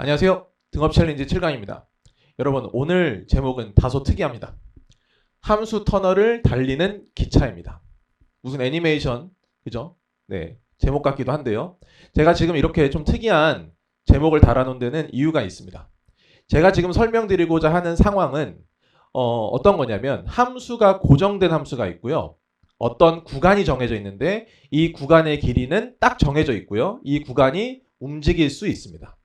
안녕하세요. 등업 챌린지 7강입니다. 여러분, 오늘 제목은 다소 특이합니다. 함수 터널을 달리는 기차입니다. 무슨 애니메이션, 그죠? 네, 제목 같기도 한데요. 제가 지금 이렇게 좀 특이한 제목을 달아놓은 데는 이유가 있습니다. 제가 지금 설명드리고자 하는 상황은 어떤 거냐면 함수가 고정된 함수가 있고요. 어떤 구간이 정해져 있는데 이 구간의 길이는 딱 정해져 있고요. 이 구간이 움직일 수 있습니다.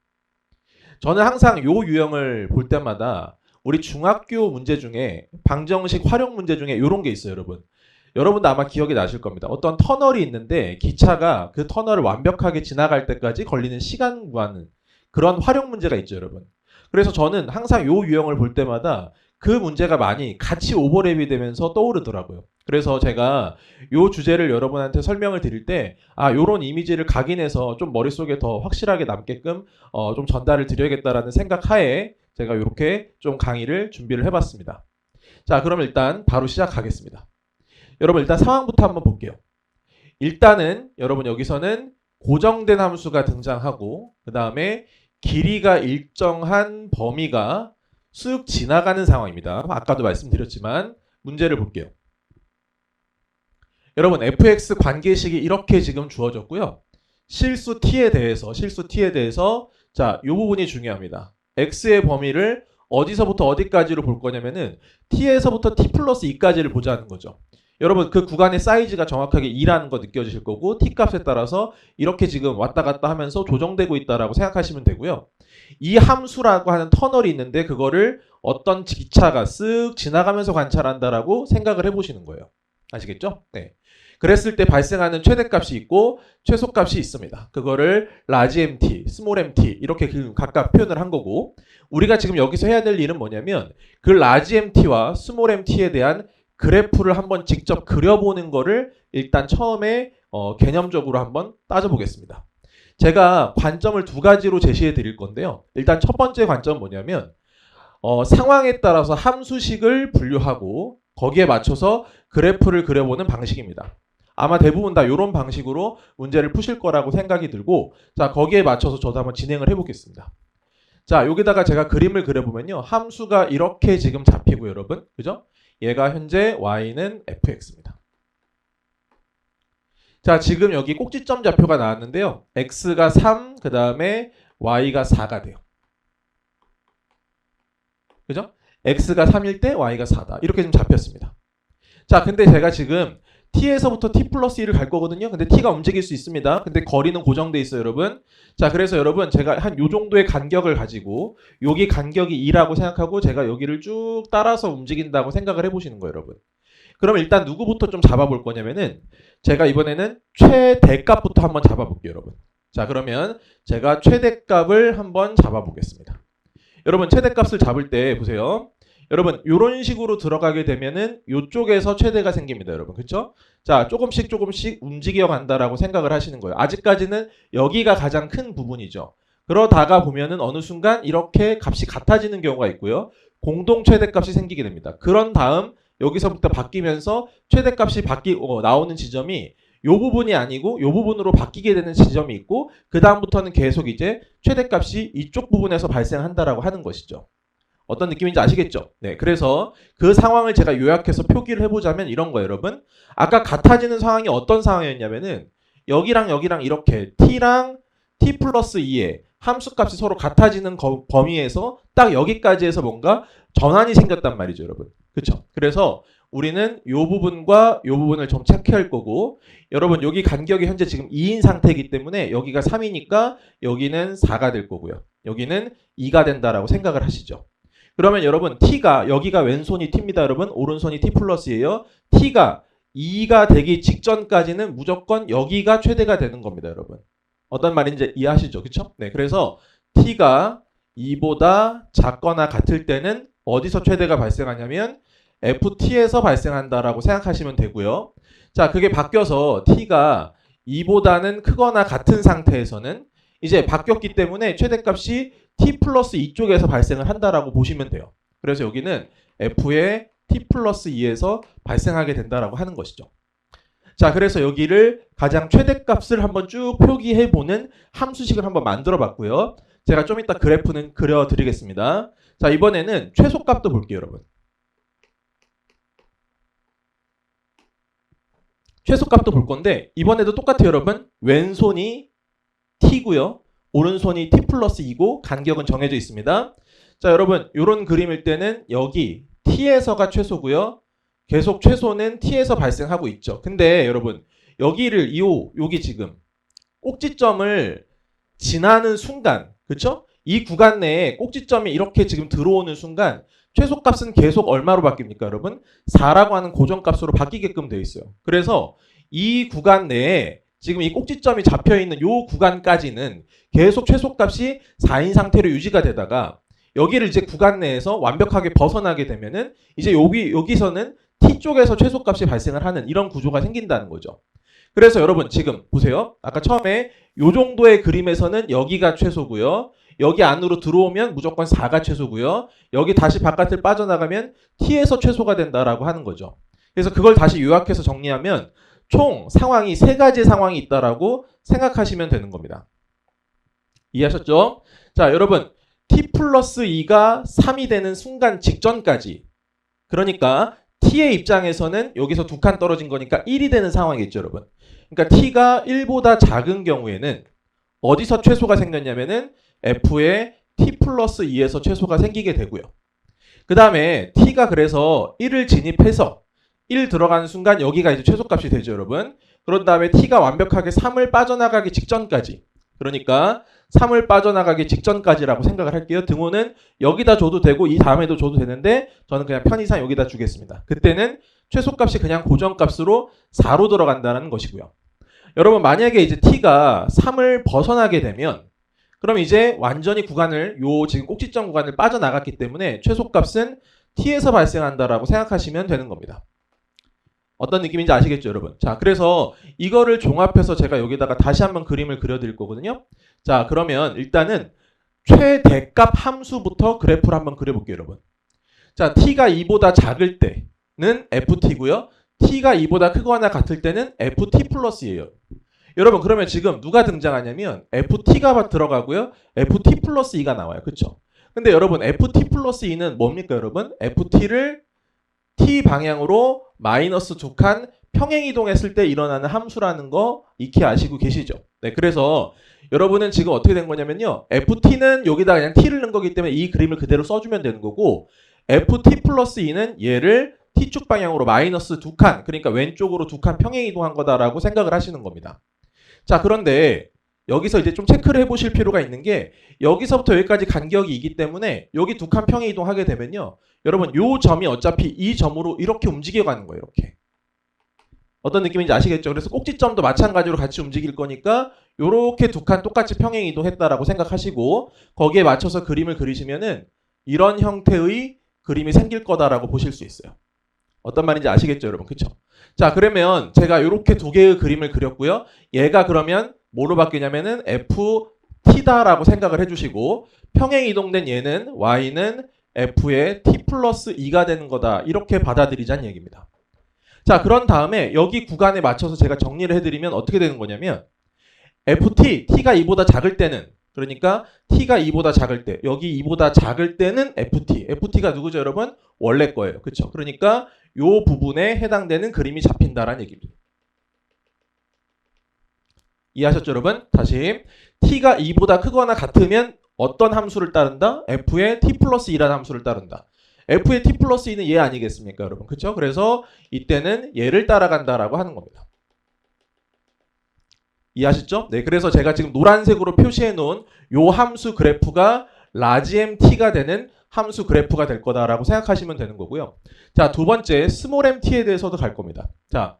저는 항상 요 유형을 볼 때마다 우리 중학교 문제 중에 방정식 활용 문제 중에 이런 게 있어요, 여러분. 여러분도 아마 기억이 나실 겁니다. 어떤 터널이 있는데 기차가 그 터널을 완벽하게 지나갈 때까지 걸리는 시간 구하는 그런 활용 문제가 있죠, 여러분. 그래서 저는 항상 요 유형을 볼 때마다 그 문제가 많이 같이 오버랩이 되면서 떠오르더라고요. 그래서 제가 요 주제를 여러분한테 설명을 드릴 때 요런 이미지를 각인해서 좀 머릿속에 더 확실하게 남게끔 좀 전달을 드려야겠다라는 생각 하에 제가 이렇게 좀 강의를 준비를 해봤습니다. 자, 그럼 일단 바로 시작하겠습니다. 여러분 일단 상황부터 한번 볼게요. 일단은 여러분 여기서는 고정된 함수가 등장하고 그 다음에 길이가 일정한 범위가 쓱 지나가는 상황입니다. 아까도 말씀드렸지만 문제를 볼게요. 여러분 fx 관계식이 이렇게 지금 주어졌고요. 실수 t에 대해서 자, 이 부분이 중요합니다. x의 범위를 어디서부터 어디까지로 볼 거냐면은 t에서부터 t 플러스 2까지를 보자는 거죠. 여러분 그 구간의 사이즈가 정확하게 2라는 거 느껴지실 거고 t 값에 따라서 이렇게 지금 왔다 갔다 하면서 조정되고 있다라고 생각하시면 되고요. 이 함수라고 하는 터널이 있는데 그거를 어떤 기차가 쓱 지나가면서 관찰한다라고 생각을 해보시는 거예요. 아시겠죠? 네. 그랬을 때 발생하는 최대값이 있고 최소값이 있습니다. 그거를 large mt, small mt 이렇게 각각 표현을 한 거고 우리가 지금 여기서 해야 될 일은 뭐냐면 그 large mt와 small mt에 대한 그래프를 한번 직접 그려보는 거를 일단 처음에 개념적으로 한번 따져보겠습니다. 제가 관점을 두 가지로 제시해 드릴 건데요. 일단 첫 번째 관점은 뭐냐면 상황에 따라서 함수식을 분류하고 거기에 맞춰서 그래프를 그려보는 방식입니다. 아마 대부분 다 이런 방식으로 문제를 푸실 거라고 생각이 들고 자 거기에 맞춰서 저도 한번 진행을 해보겠습니다. 자 여기다가 제가 그림을 그려보면요. 함수가 이렇게 지금 잡히고 여러분 그죠? 얘가 현재 y는 fx입니다. 자 지금 여기 꼭지점 좌표가 나왔는데요. x가 3, 그 다음에 y가 4가 돼요. 그죠? x가 3일 때 y가 4다. 이렇게 좀 잡혔습니다. 자 근데 제가 지금 t에서부터 t 플러스 1을 갈 거거든요. 근데 t가 움직일 수 있습니다. 근데 거리는 고정돼 있어요, 여러분. 자 그래서 여러분 제가 한 요 정도의 간격을 가지고 여기 간격이 2라고 생각하고 제가 여기를 쭉 따라서 움직인다고 생각을 해보시는 거예요, 여러분. 그럼 일단 누구부터 좀 잡아볼 거냐면은 제가 이번에는 최대값부터 한번 잡아볼게요, 여러분. 자 그러면 제가 최대값을 한번 잡아보겠습니다. 여러분 최대값을 잡을 때 보세요. 여러분 이런 식으로 들어가게 되면은 이쪽에서 최대가 생깁니다, 여러분. 그렇죠? 자 조금씩 움직여 간다라고 생각을 하시는 거예요. 아직까지는 여기가 가장 큰 부분이죠. 그러다가 보면은 어느 순간 이렇게 값이 같아지는 경우가 있고요. 공동 최대값이 생기게 됩니다. 그런 다음 여기서부터 바뀌면서 최대값이 나오는 지점이 요 부분이 아니고 요 부분으로 바뀌게 되는 지점이 있고 그 다음부터는 계속 이제 최대값이 이쪽 부분에서 발생한다라고 하는 것이죠. 어떤 느낌인지 아시겠죠? 네, 그래서 그 상황을 제가 요약해서 표기를 해보자면 이런 거예요, 여러분. 아까 같아지는 상황이 어떤 상황이었냐면은 여기랑 여기랑 이렇게 t랑 t 플러스 2의 함수값이 서로 같아지는 범위에서 딱 여기까지 해서 뭔가 전환이 생겼단 말이죠, 여러분. 그렇죠? 그래서 우리는 이 부분과 이 부분을 좀 체크할 거고 여러분 여기 간격이 현재 지금 2인 상태이기 때문에 여기가 3이니까 여기는 4가 될 거고요. 여기는 2가 된다라고 생각을 하시죠. 그러면 여러분 t가 여기가 왼손이 t입니다, 여러분. 오른손이 t 플러스예요. t가 2가 되기 직전까지는 무조건 여기가 최대가 되는 겁니다, 여러분. 어떤 말인지 이해하시죠? 그렇죠? 네, 그래서 t가 2보다 작거나 같을 때는 어디서 최대가 발생하냐면 ft에서 발생한다라고 생각하시면 되고요. 자, 그게 바뀌어서 t가 2보다는 크거나 같은 상태에서는 이제 바뀌었기 때문에 최대값이 t 플러스 2쪽에서 발생을 한다라고 보시면 돼요. 그래서 여기는 f의 t 플러스 2에서 발생하게 된다라고 하는 것이죠. 자, 그래서 여기를 가장 최대값을 한번 쭉 표기해보는 함수식을 한번 만들어 봤고요. 제가 좀 이따 그래프는 그려드리겠습니다. 자, 이번에는 최소값도 볼게요, 여러분. 최소값도 볼 건데 이번에도 똑같아요, 여러분. 왼손이 t고요. 오른손이 t 플러스 2고 간격은 정해져 있습니다. 자, 여러분, 이런 그림일 때는 여기 t에서가 최소고요. 계속 최소는 t에서 발생하고 있죠. 근데 여러분, 여기를 여기 지금 꼭지점을 지나는 순간, 그쵸? 이 구간 내에 꼭지점이 이렇게 지금 들어오는 순간 최소값은 계속 얼마로 바뀝니까, 여러분? 4라고 하는 고정값으로 바뀌게끔 되어 있어요. 그래서 이 구간 내에 지금 이 꼭지점이 잡혀있는 이 구간까지는 계속 최소값이 4인 상태로 유지가 되다가 여기를 이제 구간 내에서 완벽하게 벗어나게 되면은 이제 여기서는 t 쪽에서 최소값이 발생을 하는 이런 구조가 생긴다는 거죠. 그래서 여러분 지금 보세요. 아까 처음에 이 정도의 그림에서는 여기가 최소고요. 여기 안으로 들어오면 무조건 4가 최소고요. 여기 다시 바깥을 빠져나가면 t에서 최소가 된다라고 하는 거죠. 그래서 그걸 다시 요약해서 정리하면 총 상황이 3가지 상황이 있다라고 생각하시면 되는 겁니다. 이해하셨죠? 자, 여러분 t 플러스 2가 3이 되는 순간 직전까지, 그러니까 t의 입장에서는 여기서 2칸 떨어진 거니까 1이 되는 상황이겠죠, 여러분. 그러니까 t가 1보다 작은 경우에는 어디서 최소가 생겼냐면은 f의 t 플러스 2에서 최소가 생기게 되고요. 그 다음에 t가 그래서 1을 진입해서 1 들어가는 순간 여기가 이제 최소값이 되죠, 여러분. 그런 다음에 t가 완벽하게 3을 빠져나가기 직전까지, 그러니까 3을 빠져나가기 직전까지라고 생각을 할게요. 등호는 여기다 줘도 되고 이 다음에도 줘도 되는데 저는 그냥 편의상 여기다 주겠습니다. 그때는 최소값이 그냥 고정값으로 4로 들어간다는 것이고요. 여러분 만약에 이제 t가 3을 벗어나게 되면 그럼 이제 완전히 구간을 지금 꼭지점 구간을 빠져나갔기 때문에 최소값은 t에서 발생한다라고 생각하시면 되는 겁니다. 어떤 느낌인지 아시겠죠, 여러분? 자, 그래서 이거를 종합해서 제가 여기다가 다시 한번 그림을 그려드릴 거거든요. 자, 그러면 일단은 최대값 함수부터 그래프를 한번 그려볼게요, 여러분. 자, t가 2보다 작을 때는 ft고요. t가 2보다 크거나 같을 때는 ft 플러스예요. 여러분, 그러면 지금 누가 등장하냐면 ft가 들어가고요. ft 플러스 2가 나와요. 그쵸? 근데 여러분, ft 플러스 2는 뭡니까, 여러분? ft를 t 방향으로 마이너스 2칸 평행 이동했을 때 일어나는 함수라는 거 익히 아시고 계시죠? 네, 그래서 여러분은 지금 어떻게 된 거냐면요. ft는 여기다 그냥 t를 넣은 거기 때문에 이 그림을 그대로 써주면 되는 거고, ft 플러스 2는 얘를 t축 방향으로 마이너스 2칸, 그러니까 왼쪽으로 2칸 평행 이동한 거다라고 생각을 하시는 겁니다. 자, 그런데 여기서 이제 좀 체크를 해보실 필요가 있는 게 여기서부터 여기까지 간격이 있기 때문에 여기 2칸 평행 이동하게 되면요. 여러분 요 점이 어차피 이 점으로 이렇게 움직여가는 거예요. 이렇게. 어떤 느낌인지 아시겠죠? 그래서 꼭지점도 마찬가지로 같이 움직일 거니까 요렇게 2칸 똑같이 평행 이동했다라고 생각하시고 거기에 맞춰서 그림을 그리시면은 이런 형태의 그림이 생길 거다라고 보실 수 있어요. 어떤 말인지 아시겠죠, 여러분? 그쵸? 자, 그러면 제가 이렇게 2개의 그림을 그렸고요. 얘가 그러면 뭐로 바뀌냐면은 ft다라고 생각을 해주시고 평행 이동된 얘는 y는 f의 t 플러스 2가 되는 거다. 이렇게 받아들이자는 얘기입니다. 자, 그런 다음에 여기 구간에 맞춰서 제가 정리를 해드리면 어떻게 되는 거냐면 t가 2보다 작을 때는, 그러니까 t가 2보다 작을 때, 여기 2보다 작을 때는 ft가 누구죠, 여러분? 원래 거예요. 그쵸? 그러니까 요 부분에 해당되는 그림이 잡힌다라는 얘기입니다. 이해하셨죠, 여러분? 다시 t가 2보다 크거나 같으면 어떤 함수를 따른다? f의 t 플러스 2라는 함수를 따른다. f의 t 플러스 2는 얘 아니겠습니까, 여러분? 그쵸? 그래서 이때는 얘를 따라간다라고 하는 겁니다. 이해하셨죠? 네, 그래서 제가 지금 노란색으로 표시해 놓은 요 함수 그래프가 라지 mt가 되는 함수 그래프가 될 거다라고 생각하시면 되는 거고요. 자, 두 번째 스몰 mt에 대해서도 갈 겁니다. 자,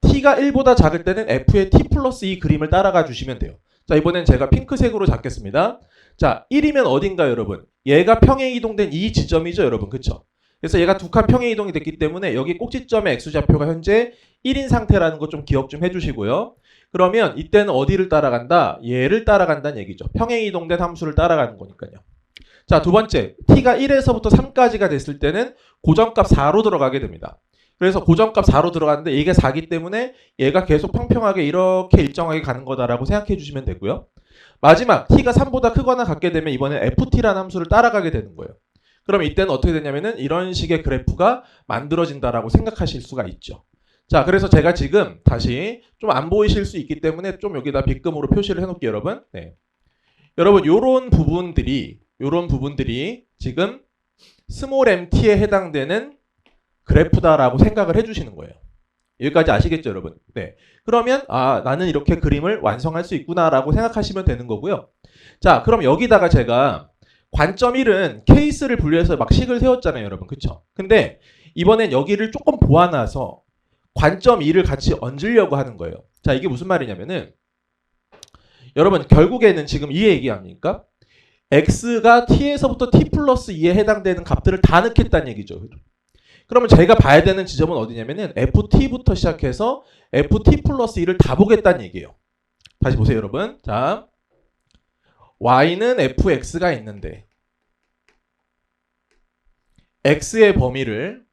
t가 1보다 작을 때는 f의 t 플러스 2 그림을 따라가 주시면 돼요. 자, 이번엔 제가 핑크색으로 잡겠습니다. 자, 1이면 어딘가요, 여러분? 얘가 평행 이동된 이 지점이죠, 여러분. 그쵸? 그래서 얘가 2칸 평행 이동이 됐기 때문에 여기 꼭지점의 x좌표가 현재 1인 상태라는 거 좀 기억 좀 해주시고요. 그러면 이때는 어디를 따라간다? 얘를 따라간다는 얘기죠. 평행 이동된 함수를 따라가는 거니까요. 자, 두 번째, t가 1에서부터 3까지가 됐을 때는 고정값 4로 들어가게 됩니다. 그래서 고정값 4로 들어가는데 이게 4기 때문에 얘가 계속 평평하게 이렇게 일정하게 가는 거다라고 생각해 주시면 되고요. 마지막 t가 3보다 크거나 같게 되면 이번엔 ft라는 함수를 따라가게 되는 거예요. 그럼 이때는 어떻게 되냐면은 이런 식의 그래프가 만들어진다라고 생각하실 수가 있죠. 자, 그래서 제가 지금 다시 좀 안 보이실 수 있기 때문에 좀 여기다 빗금으로 표시를 해놓을게요, 여러분. 네. 여러분, 요런 부분들이 지금 스몰 mt에 해당되는 그래프다라고 생각을 해주시는 거예요. 여기까지 아시겠죠, 여러분? 네. 그러면 나는 이렇게 그림을 완성할 수 있구나라고 생각하시면 되는 거고요. 자, 그럼 여기다가 제가 관점 1은 케이스를 분류해서 막 식을 세웠잖아요, 여러분. 그쵸? 근데 이번엔 여기를 조금 보완해서 관점 2를 같이 얹으려고 하는 거예요. 자, 이게 무슨 말이냐면은 여러분, 결국에는 지금 이 얘기합니까? x가 t에서부터 t 플러스 2에 해당되는 값들을 다 넣겠다는 얘기죠. 그러면 제가 봐야 되는 지점은 어디냐면은 ft부터 시작해서 ft 플러스 2를 다 보겠다는 얘기예요. 다시 보세요, 여러분. 자, y는 fx가 있는데 x의 범위를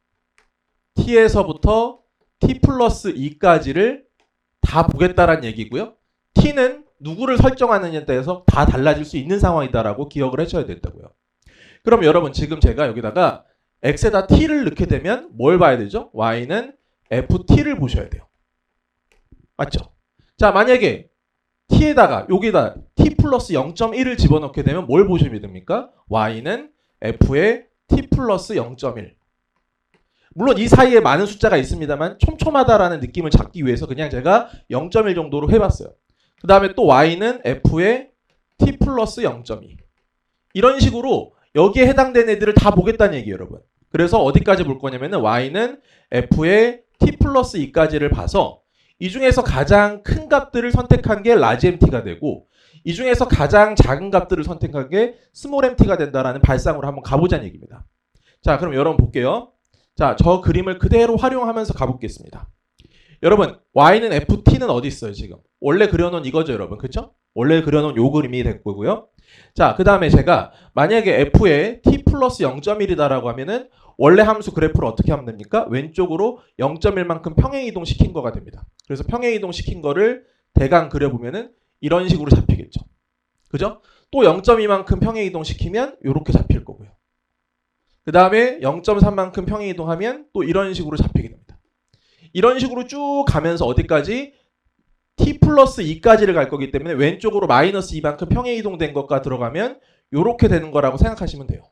t에서부터 t 플러스 2까지를 다 보겠다라는 얘기고요. t는 누구를 설정하느냐에 따라서 다 달라질 수 있는 상황이다라고 기억을 하셔야 된다고요. 그럼 여러분, 지금 제가 여기다가 x에다 t를 넣게 되면 뭘 봐야 되죠? y는 ft를 보셔야 돼요. 맞죠? 자, 만약에 t에다가 여기다 t 플러스 0.1을 집어넣게 되면 뭘 보시면 됩니까? y는 f의 t 플러스 0.1. 물론 이 사이에 많은 숫자가 있습니다만 촘촘하다라는 느낌을 잡기 위해서 그냥 제가 0.1 정도로 해봤어요. 그 다음에 또 y는 f의 t 플러스 0.2. 이런 식으로 여기에 해당되는 애들을 다 보겠다는 얘기예요, 여러분. 그래서 어디까지 볼 거냐면은 y는 f의 t 플러스 2까지를 봐서 이 중에서 가장 큰 값들을 선택한 게 라지 mt가 되고 이 중에서 가장 작은 값들을 선택한 게 스몰 mt가 된다라는 발상으로 한번 가보자는 얘기입니다. 자, 그럼 여러분 볼게요. 자, 저 그림을 그대로 활용하면서 가보겠습니다. 여러분, y는 ft는 어디 있어요, 지금? 원래 그려놓은 이거죠, 여러분. 그쵸? 원래 그려놓은 요 그림이 될 거고요. 자, 그 다음에 제가 만약에 f에 t 플러스 0.1이다라고 하면은 원래 함수 그래프를 어떻게 하면 됩니까? 왼쪽으로 0.1만큼 평행이동 시킨 거가 됩니다. 그래서 평행이동 시킨 거를 대강 그려보면은 이런 식으로 잡히겠죠. 그죠? 또 0.2만큼 평행이동 시키면 이렇게 잡힐 거고요. 그 다음에 0.3만큼 평행이동하면 또 이런 식으로 잡히게 됩니다. 이런 식으로 쭉 가면서 어디까지? t 플러스 2까지를 갈 거기 때문에 왼쪽으로 마이너스 2만큼 평행이동된 것과 들어가면 이렇게 되는 거라고 생각하시면 돼요.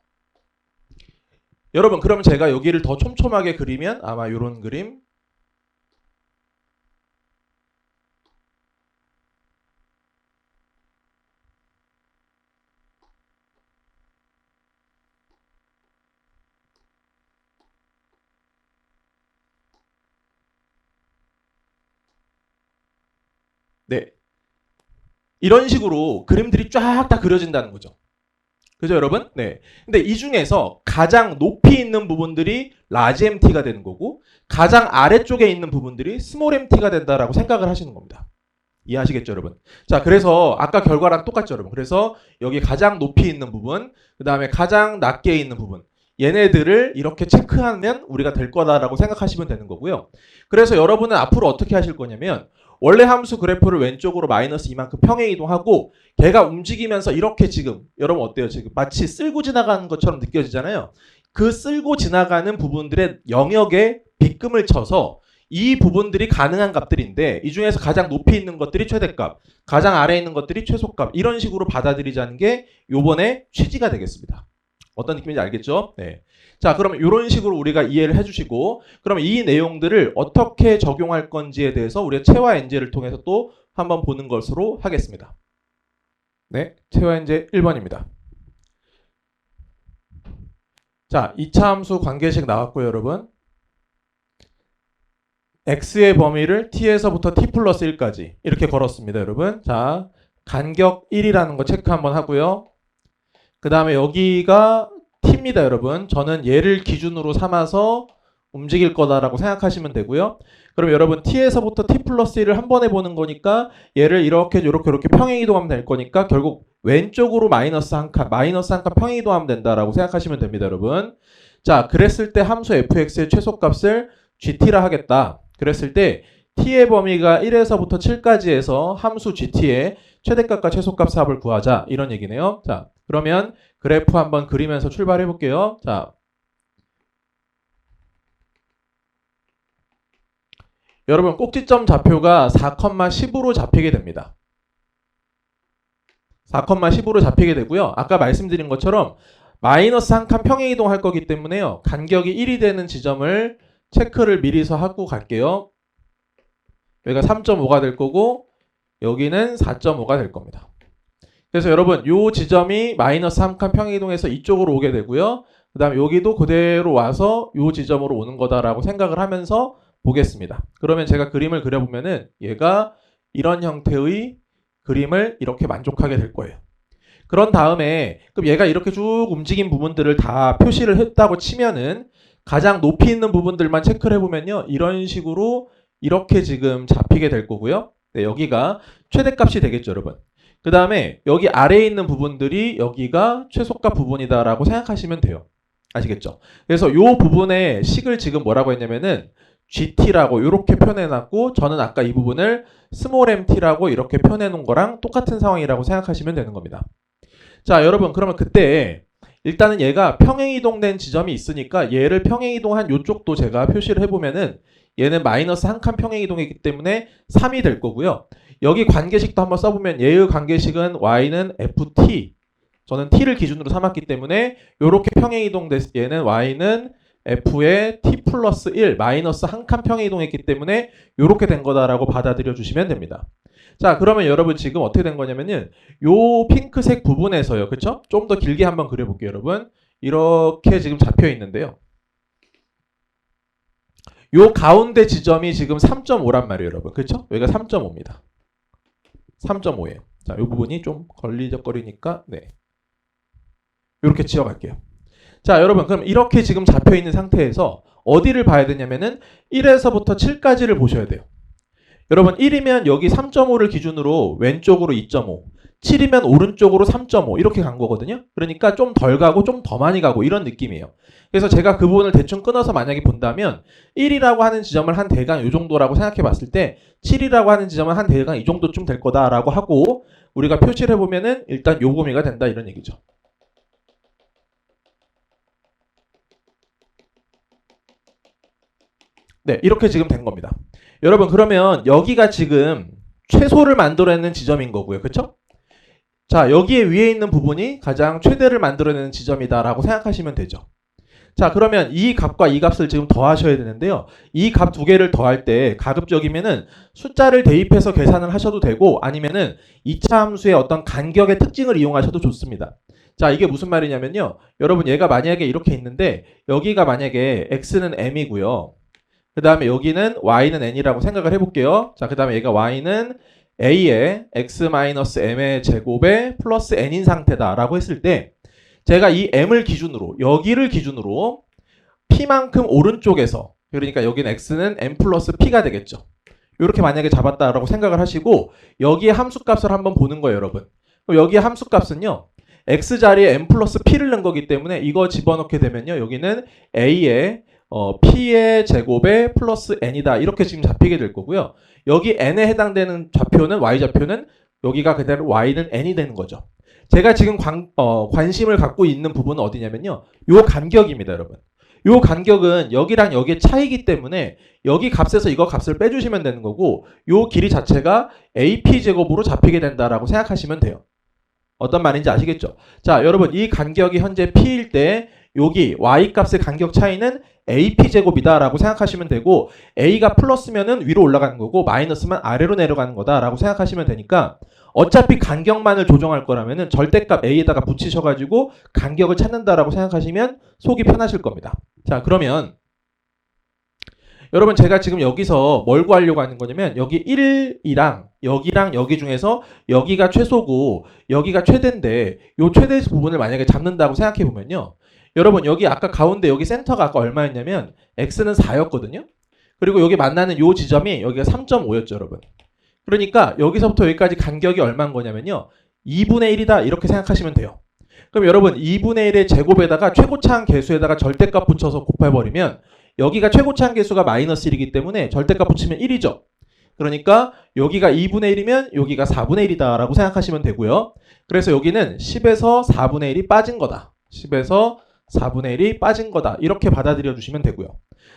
여러분, 그럼 제가 여기를 더 촘촘하게 그리면 아마 이런 그림. 네. 이런 식으로 그림들이 쫙 다 그려진다는 거죠. 그죠, 여러분? 네. 근데 이 중에서 가장 높이 있는 부분들이 라지 MT가 되는 거고 가장 아래쪽에 있는 부분들이 스몰 MT가 된다라고 생각을 하시는 겁니다. 이해하시겠죠, 여러분? 자, 그래서 아까 결과랑 똑같죠, 여러분? 그래서 여기 가장 높이 있는 부분, 그 다음에 가장 낮게 있는 부분, 얘네들을 이렇게 체크하면 우리가 될 거다라고 생각하시면 되는 거고요. 그래서 여러분은 앞으로 어떻게 하실 거냐면 원래 함수 그래프를 왼쪽으로 마이너스 2만큼 평행 이동하고 걔가 움직이면서 이렇게 지금 여러분 어때요? 지금 마치 쓸고 지나가는 것처럼 느껴지잖아요. 그 쓸고 지나가는 부분들의 영역에 빗금을 쳐서 이 부분들이 가능한 값들인데 이 중에서 가장 높이 있는 것들이 최대값, 가장 아래에 있는 것들이 최소값 이런 식으로 받아들이자는 게 요번에 취지가 되겠습니다. 어떤 느낌인지 알겠죠? 네. 자, 그러면 이런 식으로 우리가 이해를 해주시고 그럼 이 내용들을 어떻게 적용할 건지에 대해서 우리가 체와 엔제를 통해서 또 한번 보는 것으로 하겠습니다. 네, 체와 엔제 1번입니다. 자, 2차 함수 관계식 나왔고요, 여러분. x의 범위를 t에서부터 t 플러스 1까지 이렇게 걸었습니다, 여러분. 자, 간격 1이라는 거 체크 한번 하고요. 그 다음에 여기가 t입니다, 여러분. 저는 얘를 기준으로 삼아서 움직일 거다라고 생각하시면 되고요. 그럼 여러분 t에서부터 t 플러스 1을 한 번에 보는 거니까 얘를 이렇게 평행 이동하면 될 거니까 결국 왼쪽으로 마이너스 한 칸 평행 이동하면 된다라고 생각하시면 됩니다, 여러분. 자, 그랬을 때 함수 fx의 최소값을 gt라 하겠다. 그랬을 때 t의 범위가 1에서부터 7까지 해서 함수 gt의 최대값과 최소값 합을 구하자 이런 얘기네요. 자, 그러면 그래프 한번 그리면서 출발해 볼게요. 자, 여러분 꼭지점 좌표가 4,10으로 잡히게 됩니다. 4,10으로 잡히게 되고요. 아까 말씀드린 것처럼 마이너스 한 칸 평행 이동할 거기 때문에요. 간격이 1이 되는 지점을 체크를 미리서 하고 갈게요. 여기가 3.5가 될 거고 여기는 4.5가 될 겁니다. 그래서 여러분 요 지점이 마이너스 3칸 평행 이동해서 이쪽으로 오게 되고요. 그 다음에 여기도 그대로 와서 요 지점으로 오는 거다라고 생각을 하면서 보겠습니다. 그러면 제가 그림을 그려보면은 얘가 이런 형태의 그림을 이렇게 만족하게 될 거예요. 그런 다음에 그럼 얘가 이렇게 쭉 움직인 부분들을 다 표시를 했다고 치면은 가장 높이 있는 부분들만 체크를 해보면요. 이런 식으로 이렇게 지금 잡히게 될 거고요. 네, 여기가 최대값이 되겠죠, 여러분. 그 다음에 여기 아래에 있는 부분들이 여기가 최소값 부분이다라고 생각하시면 돼요. 아시겠죠? 그래서 요 부분의 식을 지금 뭐라고 했냐면은 GT라고 이렇게 표현해놨고 저는 아까 이 부분을 스몰 mt라고 이렇게 표현해놓은 거랑 똑같은 상황이라고 생각하시면 되는 겁니다. 자, 여러분 그러면 그때 일단은 얘가 평행이동된 지점이 있으니까 얘를 평행이동한 요쪽도 제가 표시를 해보면은 얘는 마이너스 한 칸 평행이동이기 때문에 3이 될 거고요. 여기 관계식도 한번 써보면 얘의 관계식은 y는 ft, 저는 t를 기준으로 삼았기 때문에 이렇게 평행이동됐을 얘는 y는 f의 t 플러스 1 마이너스 한 칸 평행이동했기 때문에 이렇게 된 거다라고 받아들여 주시면 됩니다. 자, 그러면 여러분 지금 어떻게 된 거냐면은 요 핑크색 부분에서요. 그쵸? 좀 더 길게 한번 그려볼게요, 여러분. 이렇게 지금 잡혀 있는데요. 요 가운데 지점이 지금 3.5란 말이에요, 여러분. 그쵸? 여기가 3.5입니다. 3.5예요. 자, 요 부분이 좀 걸리적거리니까 네. 이렇게 지어갈게요. 자, 여러분 그럼 이렇게 지금 잡혀 있는 상태에서 어디를 봐야 되냐면은 1에서부터 7까지를 보셔야 돼요. 여러분 1이면 여기 3.5를 기준으로 왼쪽으로 2.5, 7이면 오른쪽으로 3.5 이렇게 간 거거든요. 그러니까 좀 덜 가고 좀 더 많이 가고 이런 느낌이에요. 그래서 제가 그 부분을 대충 끊어서 만약에 본다면 1이라고 하는 지점을 한 대강 이 정도라고 생각해 봤을 때 7이라고 하는 지점은 한 대강 이 정도쯤 될 거다라고 하고 우리가 표시를 해보면은 일단 요 범위가 된다 이런 얘기죠. 네, 이렇게 지금 된 겁니다. 여러분 그러면 여기가 지금 최소를 만들어내는 지점인 거고요. 그렇죠? 자, 여기에 위에 있는 부분이 가장 최대를 만들어내는 지점이다라고 생각하시면 되죠. 자, 그러면 이 값과 이 값을 지금 더하셔야 되는데요. 이 값 두 개를 더할 때 가급적이면은 숫자를 대입해서 계산을 하셔도 되고 아니면은 2차 함수의 어떤 간격의 특징을 이용하셔도 좋습니다. 자, 이게 무슨 말이냐면요. 여러분 얘가 만약에 이렇게 있는데 여기가 만약에 x는 m이고요. 그 다음에 여기는 y는 n이라고 생각을 해볼게요. 자, 그 다음에 얘가 y는 a의 x-m의 제곱에 플러스 n인 상태다라고 했을 때 제가 이 m을 기준으로 여기를 기준으로 p만큼 오른쪽에서 그러니까 여기는 x는 m 플러스 p가 되겠죠. 이렇게 만약에 잡았다라고 생각을 하시고 여기에 함수값을 한번 보는 거예요, 여러분. 그럼 여기에 함수값은요. x 자리에 m 플러스 p를 넣은 거기 때문에 이거 집어넣게 되면요. 여기는 a의 p의 제곱에 플러스 n이다 이렇게 지금 잡히게 될 거고요. 여기 n에 해당되는 좌표는 y좌표는 여기가 그대로 y는 n이 되는 거죠. 제가 지금 관심을 갖고 있는 부분은 어디냐면요. 요 간격입니다, 여러분. 요 간격은 여기랑 여기의 차이기 때문에 여기 값에서 이거 값을 빼주시면 되는 거고 요 길이 자체가 ap 제곱으로 잡히게 된다라고 생각하시면 돼요. 어떤 말인지 아시겠죠? 자, 여러분 이 간격이 현재 p일 때 여기 y 값의 간격 차이는 ap제곱이다라고 생각하시면 되고 a가 플러스면은 위로 올라가는 거고 마이너스면 아래로 내려가는 거다라고 생각하시면 되니까 어차피 간격만을 조정할 거라면은 절대값 a에다가 붙이셔가지고 간격을 찾는다라고 생각하시면 속이 편하실 겁니다. 자, 그러면 여러분 제가 지금 여기서 뭘 구하려고 하는 거냐면 여기 1이랑 여기랑 여기 중에서 여기가 최소고 여기가 최대인데 이 최대 부분을 만약에 잡는다고 생각해 보면요. 여러분 여기 아까 가운데 여기 센터가 아까 얼마였냐면 x는 4였거든요. 그리고 여기 만나는 이 지점이 여기가 3.5였죠, 여러분. 그러니까 여기서부터 여기까지 간격이 얼마인 거냐면요. 2분의 1이다 이렇게 생각하시면 돼요. 그럼 여러분 2분의 1의 제곱에다가 최고차항 계수에다가 절대값 붙여서 곱해버리면 여기가 최고차항 계수가 마이너스 1이기 때문에 절대값 붙이면 1이죠. 그러니까 여기가 2분의 1이면 여기가 4분의 1이다 라고 생각하시면 되고요. 그래서 여기는 10에서 4분의 1이 빠진 거다. 10에서 4분의 1이 빠진 거다. 이렇게 받아들여 주시면 되고요.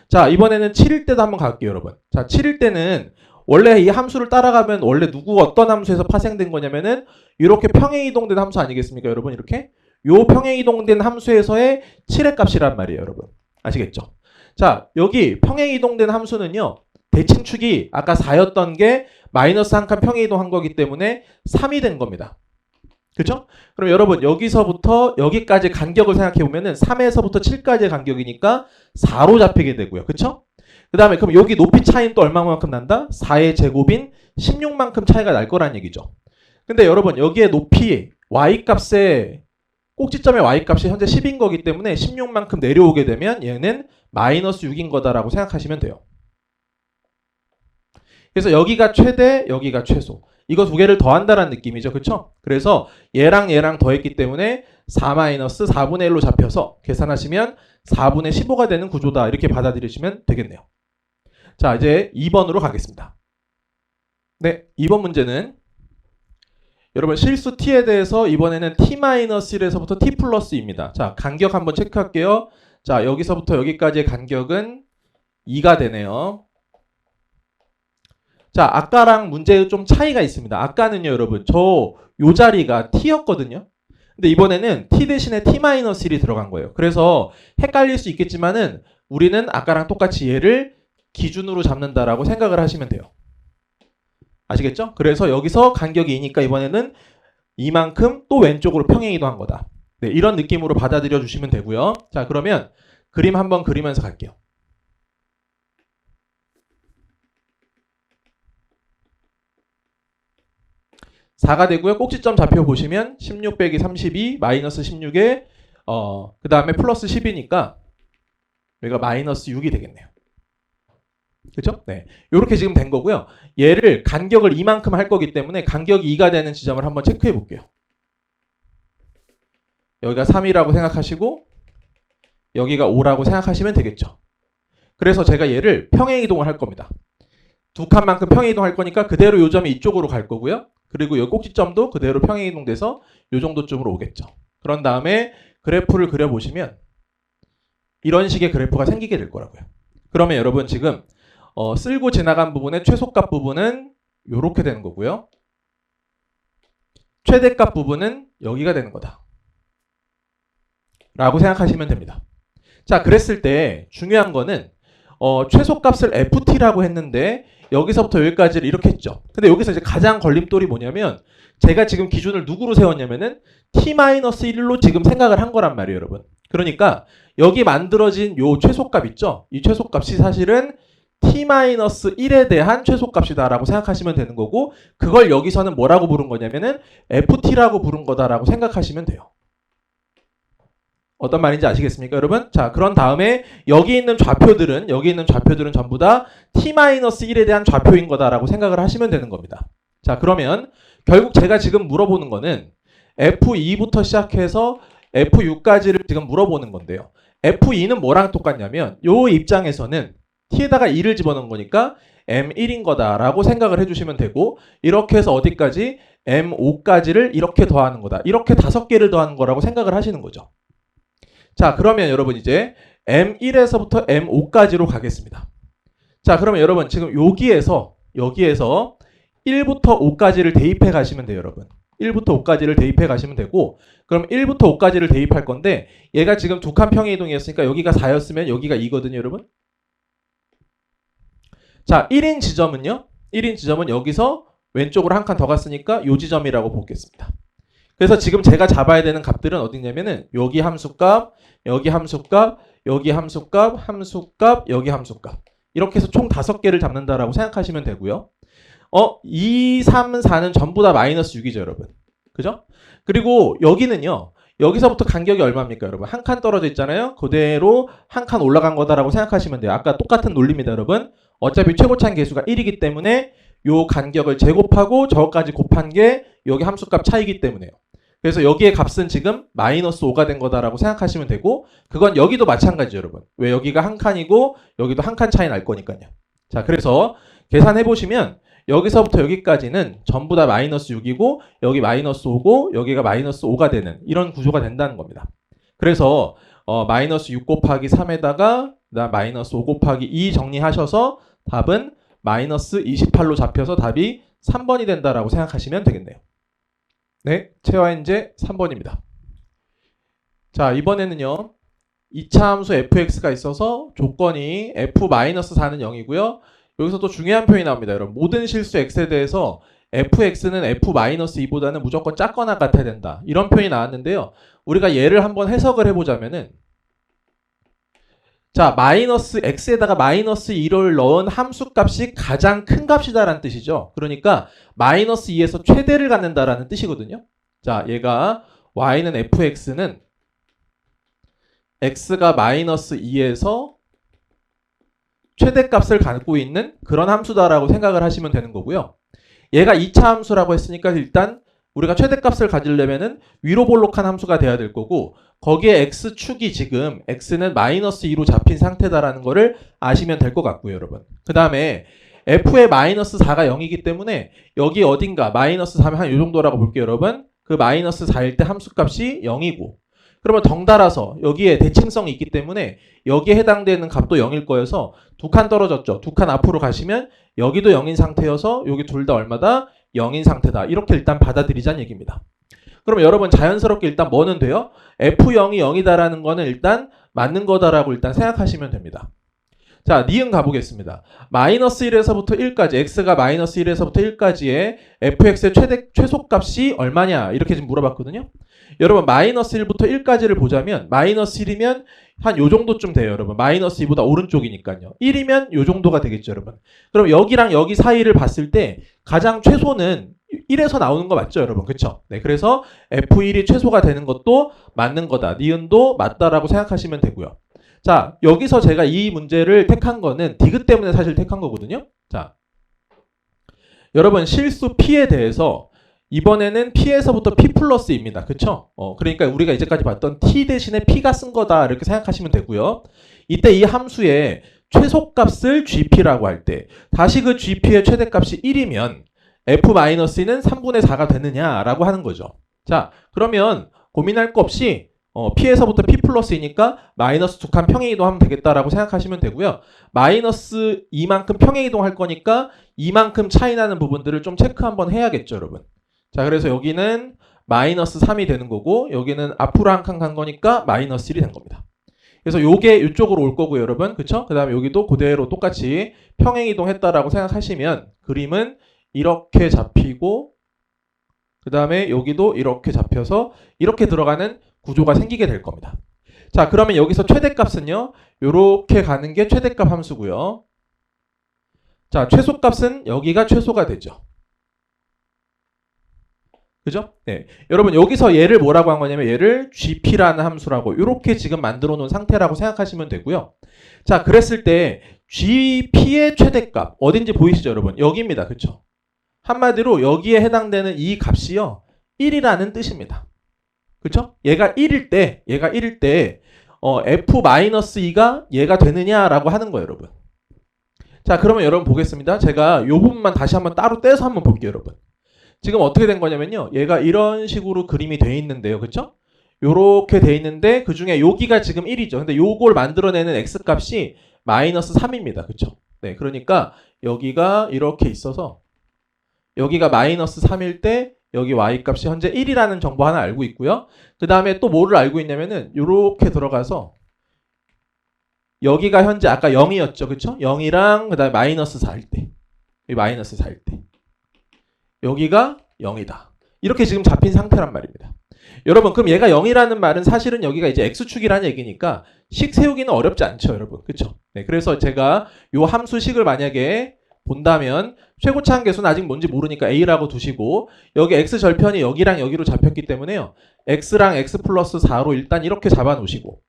자, 이번에는 7일 때도 한번 갈게요, 여러분. 자, 7일 때는 원래 이 함수를 따라가면 원래 어떤 함수에서 파생된 거냐면은 이렇게 평행이동된 함수 아니겠습니까, 여러분? 이렇게 요 평행이동된 함수에서의 7의 값이란 말이에요, 여러분. 아시겠죠? 자, 여기 평행이동된 함수는요. 대칭축이 아까 4였던 게 마이너스 한 칸 평행이동한 거기 때문에 3이 된 겁니다. 그렇죠? 그럼 여러분 여기서부터 여기까지 간격을 생각해 보면은 3에서부터 7까지의 간격이니까 4로 잡히게 되고요. 그렇죠? 그 다음에 그럼 여기 높이 차이는 또 얼마만큼 난다? 4의 제곱인 16만큼 차이가 날 거란 얘기죠. 근데 여러분 여기에 높이 y값의 꼭지점의 y값이 현재 10인 거기 때문에 16만큼 내려오게 되면 얘는 마이너스 6인 거다라고 생각하시면 돼요. 그래서 여기가 최대, 여기가 최소. 이거 두 개를 더한다는 느낌이죠. 그렇죠? 그래서 얘랑 얘랑 더했기 때문에 4-4분의 1로 잡혀서 계산하시면 4분의 15가 되는 구조다. 이렇게 받아들이시면 되겠네요. 자, 이제 2번으로 가겠습니다. 네, 2번 문제는 여러분 실수 t에 대해서 이번에는 t-1에서부터 t 플러스 2입니다. 자, 간격 한번 체크할게요. 자, 여기서부터 여기까지의 간격은 2가 되네요. 자, 아까랑 문제에 좀 차이가 있습니다. 아까는요, 여러분, 요 자리가 t였거든요. 근데 이번에는 t 대신에 t-1이 들어간 거예요. 그래서 헷갈릴 수 있겠지만은 우리는 아까랑 똑같이 얘를 기준으로 잡는다라고 생각을 하시면 돼요. 아시겠죠? 그래서 여기서 간격이 2니까 이번에는 이만큼 또 왼쪽으로 평행이동한 거다. 네, 이런 느낌으로 받아들여 주시면 되고요. 자, 그러면 그림 한번 그리면서 갈게요. 4가 되고요. 꼭지점 좌표 보시면 16 빼기 32 마이너스 16에 그 다음에 플러스 10이니까 여기가 마이너스 6이 되겠네요. 그렇죠? 네, 이렇게 지금 된 거고요. 얘를 간격을 이만큼 할 거기 때문에 간격이 2가 되는 지점을 한번 체크해 볼게요. 여기가 3이라고 생각하시고 여기가 5라고 생각하시면 되겠죠. 그래서 제가 얘를 평행이동을 할 겁니다. 두 칸만큼 평행이동할 거니까 그대로 요 점이 이쪽으로 갈 거고요. 그리고 이 꼭지점도 그대로 평행이동돼서 요 정도쯤으로 오겠죠. 그런 다음에 그래프를 그려보시면 이런 식의 그래프가 생기게 될 거라고요. 그러면 여러분 지금 쓸고 지나간 부분의 최소값 부분은 이렇게 되는 거고요. 최대값 부분은 여기가 되는 거다. 라고 생각하시면 됩니다. 자, 그랬을 때 중요한 거는 최소값을 ft라고 했는데 여기서부터 여기까지를 이렇게 했죠. 근데 여기서 이제 가장 걸림돌이 뭐냐면 제가 지금 기준을 누구로 세웠냐면은 t-1로 지금 생각을 한 거란 말이에요, 여러분. 그러니까 여기 만들어진 요 최소값 있죠? 이 최소값이 사실은 t-1에 대한 최소값이다라고 생각하시면 되는 거고 그걸 여기서는 뭐라고 부른 거냐면은 ft라고 부른 거다라고 생각하시면 돼요. 어떤 말인지 아시겠습니까, 여러분? 자, 그런 다음에 여기 있는 좌표들은 전부 다 t-1에 대한 좌표인 거다라고 생각을 하시면 되는 겁니다. 자, 그러면 결국 제가 지금 물어보는 거는 F2부터 시작해서 F6까지를 지금 물어보는 건데요. F2는 뭐랑 똑같냐면 요 입장에서는 t에다가 2를 집어넣은 거니까 M1인 거다라고 생각을 해주시면 되고 이렇게 해서 어디까지? M5까지를 이렇게 더하는 거다. 이렇게 5개를 더하는 거라고 생각을 하시는 거죠. 자, 그러면 여러분 이제 M1에서부터 M5까지로 가겠습니다. 자, 그러면 여러분 지금 여기에서 1부터 5까지를 대입해 가시면 돼요, 여러분. 1부터 5까지를 대입해 가시면 되고 그럼 1부터 5까지를 대입할 건데 얘가 지금 두 칸 평행이동이었으니까 여기가 4였으면 여기가 2거든요, 여러분. 자, 1인 지점은 여기서 왼쪽으로 한 칸 더 갔으니까 요 지점이라고 보겠습니다. 그래서 지금 제가 잡아야 되는 값들은 어디냐면은 여기 함수값, 여기 함수값, 여기 함수값, 여기 함수값. 이렇게 해서 총 5개를 잡는다라고 생각하시면 되고요. 2, 3, 4는 전부 다 마이너스 6이죠, 여러분. 그죠? 그리고 여기는요. 여기서부터 간격이 얼마입니까, 여러분? 한 칸 떨어져 있잖아요. 그대로 한 칸 올라간 거다라고 생각하시면 돼요. 아까 똑같은 논리입니다, 여러분. 어차피 최고차인 계수가 1이기 때문에 요 간격을 제곱하고 저것까지 곱한 게 여기 함수값 차이기 때문에요. 그래서 여기의 값은 지금 마이너스 5가 된 거다라고 생각하시면 되고 그건 여기도 마찬가지죠, 여러분. 왜 여기가 한 칸이고 여기도 한 칸 차이 날 거니까요. 자, 그래서 계산해 보시면 여기서부터 여기까지는 전부 다 마이너스 6이고 여기 마이너스 5고 여기가 마이너스 5가 되는 이런 구조가 된다는 겁니다. 그래서 마이너스 6 곱하기 3에다가 마이너스 5 곱하기 2 정리하셔서 답은 마이너스 28로 잡혀서 답이 3번이 된다라고 생각하시면 되겠네요. 네, 최화인제 3번입니다. 자, 이번에는요. 2차 함수 fx가 있어서 조건이 f-4는 0이고요. 여기서 또 중요한 표현이 나옵니다. 여러분, 모든 실수 x에 대해서 fx는 f-2보다는 무조건 작거나 같아야 된다. 이런 표현이 나왔는데요. 우리가 얘를 한번 해석을 해보자면은 자, 마이너스 x에다가 마이너스 2를 넣은 함수값이 가장 큰 값이다라는 뜻이죠. 그러니까 마이너스 2에서 최대를 갖는다라는 뜻이거든요. 자, 얘가 y는 fx는 x가 마이너스 2에서 최대값을 갖고 있는 그런 함수다라고 생각을 하시면 되는 거고요. 얘가 2차 함수라고 했으니까 일단 우리가 최대값을 가지려면은 위로 볼록한 함수가 돼야 될 거고 거기에 x축이 지금 x는 마이너스 2로 잡힌 상태다라는 거를 아시면 될 것 같고요, 여러분. 그 다음에 f의 마이너스 4가 0이기 때문에 여기 어딘가 마이너스 4면 한 이 정도라고 볼게요, 여러분. 그 마이너스 4일 때 함수값이 0이고 그러면 덩달아서 여기에 대칭성이 있기 때문에 여기에 해당되는 값도 0일 거여서 두 칸 떨어졌죠. 두 칸 앞으로 가시면 여기도 0인 상태여서 여기 둘 다 얼마다? 0인 상태다. 이렇게 일단 받아들이자는 얘기입니다. 그럼 여러분 자연스럽게 일단 뭐는 돼요? f0이 0이다라는 거는 일단 맞는 거다라고 일단 생각하시면 됩니다. 자, 니은 가보겠습니다. 마이너스 1에서부터 1까지 x가 마이너스 1에서부터 1까지의 fx의 최소값이 얼마냐 이렇게 지금 물어봤거든요. 여러분 마이너스 1부터 1까지를 보자면 마이너스 1이면 한 요 정도쯤 돼요, 여러분. 마이너스 2보다 오른쪽이니까요. 1이면 요 정도가 되겠죠, 여러분. 그럼 여기랑 여기 사이를 봤을 때 가장 최소는 1에서 나오는 거 맞죠, 여러분? 그쵸? 네, 그래서 f1이 최소가 되는 것도 맞는 거다. 니은도 맞다라고 생각하시면 되고요. 자, 여기서 제가 이 문제를 택한 거는 디귿 때문에 사실 택한 거거든요. 자, 여러분 실수 P에 대해서 이번에는 P에서부터 P 플러스입니다. 그쵸? 그러니까 우리가 이제까지 봤던 T 대신에 P가 쓴 거다 이렇게 생각하시면 되고요. 이때 이 함수의 최소값을 GP라고 할 때 다시 그 GP의 최대값이 1이면 F-는 3분의 4가 되느냐라고 하는 거죠. 자, 그러면 고민할 거 없이 P에서부터 P 플러스이니까 마이너스 2칸 평행이동하면 되겠다라고 생각하시면 되고요. 마이너스 2만큼 평행이동할 거니까 이만큼 차이 나는 부분들을 좀 체크 한번 해야겠죠, 여러분. 자, 그래서 여기는 마이너스 3이 되는 거고 여기는 앞으로 한 칸 간 거니까 마이너스 1이 된 겁니다. 그래서 요게 이쪽으로 올 거고요, 여러분. 그쵸? 그 다음에 여기도 그대로 똑같이 평행이동했다라고 생각하시면 그림은 이렇게 잡히고 그 다음에 여기도 이렇게 잡혀서 이렇게 들어가는 구조가 생기게 될 겁니다. 자, 그러면 여기서 최대값은요. 요렇게 가는 게 최대값 함수고요. 자, 최소값은 여기가 최소가 되죠. 그죠? 네. 여러분 여기서 얘를 뭐라고 한 거냐면 얘를 GP라는 함수라고 이렇게 지금 만들어 놓은 상태라고 생각하시면 되고요. 자, 그랬을 때 GP의 최대값 어딘지 보이시죠, 여러분? 여기입니다. 그쵸? 한마디로 여기에 해당되는 이 값이요. 1이라는 뜻입니다. 그쵸? 얘가 1일 때 F-2가 얘가 되느냐라고 하는 거예요, 여러분. 자, 그러면 여러분 보겠습니다. 제가 이 부분만 다시 한번 따로 떼서 한번 볼게요, 여러분. 지금 어떻게 된 거냐면요. 얘가 이런 식으로 그림이 돼 있는데요. 그쵸? 요렇게 돼 있는데 그 중에 여기가 지금 1이죠. 근데 요걸 만들어내는 x값이 마이너스 3입니다. 그쵸? 네, 그러니까 여기가 이렇게 있어서 여기가 마이너스 3일 때 여기 y값이 현재 1이라는 정보 하나 알고 있고요. 그 다음에 또 뭐를 알고 있냐면은 요렇게 들어가서 여기가 현재 아까 0이었죠. 그쵸? 0이랑 그 다음에 마이너스 4일 때 마이너스 4일 때 여기가 0이다. 이렇게 지금 잡힌 상태란 말입니다. 여러분 그럼 얘가 0이라는 말은 사실은 여기가 이제 x축이라는 얘기니까 식 세우기는 어렵지 않죠, 여러분. 그쵸? 네, 그래서 제가 요 함수식을 만약에 본다면 최고차항 계수는 아직 뭔지 모르니까 a라고 두시고 여기 x절편이 여기랑 여기로 잡혔기 때문에요. x랑 x 플러스 4로 일단 이렇게 잡아 놓으시고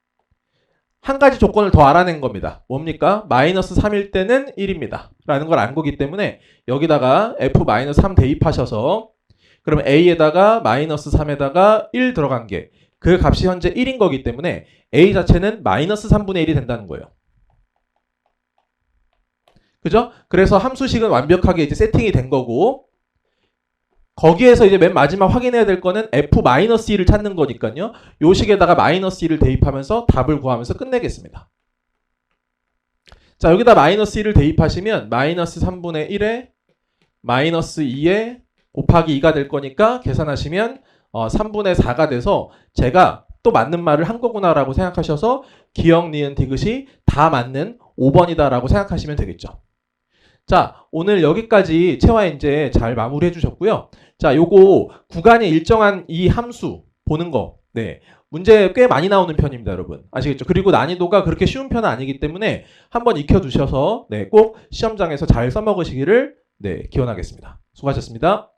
한 가지 조건을 더 알아낸 겁니다. 뭡니까? 마이너스 3일 때는 1입니다. 라는 걸 안 거기 때문에 여기다가 f-3 대입하셔서 그러면 a에다가 마이너스 3에다가 1 들어간 게 그 값이 현재 1인 거기 때문에 a 자체는 마이너스 3분의 1이 된다는 거예요. 그죠? 그래서 함수식은 완벽하게 이제 세팅이 된 거고, 거기에서 이제 맨 마지막 확인해야 될 거는 f-2를 찾는 거니까요. 요 식에다가 -2를 대입하면서 답을 구하면서 끝내겠습니다. 자, 여기다 -2를 대입하시면 -3분의 1에 -2에 곱하기 2가 될 거니까 계산하시면 3분의 4가 돼서 제가 또 맞는 말을 한 거구나라고 생각하셔서 기억, 니은, 디귿이 다 맞는 5번이다라고 생각하시면 되겠죠. 자, 오늘 여기까지 채화 이제 잘 마무리해 주셨고요. 자, 요거 구간이 일정한 이 함수 보는 거. 네. 문제 꽤 많이 나오는 편입니다, 여러분. 아시겠죠? 그리고 난이도가 그렇게 쉬운 편은 아니기 때문에 한번 익혀 두셔서 네, 꼭 시험장에서 잘 써먹으시기를 네, 기원하겠습니다. 수고하셨습니다.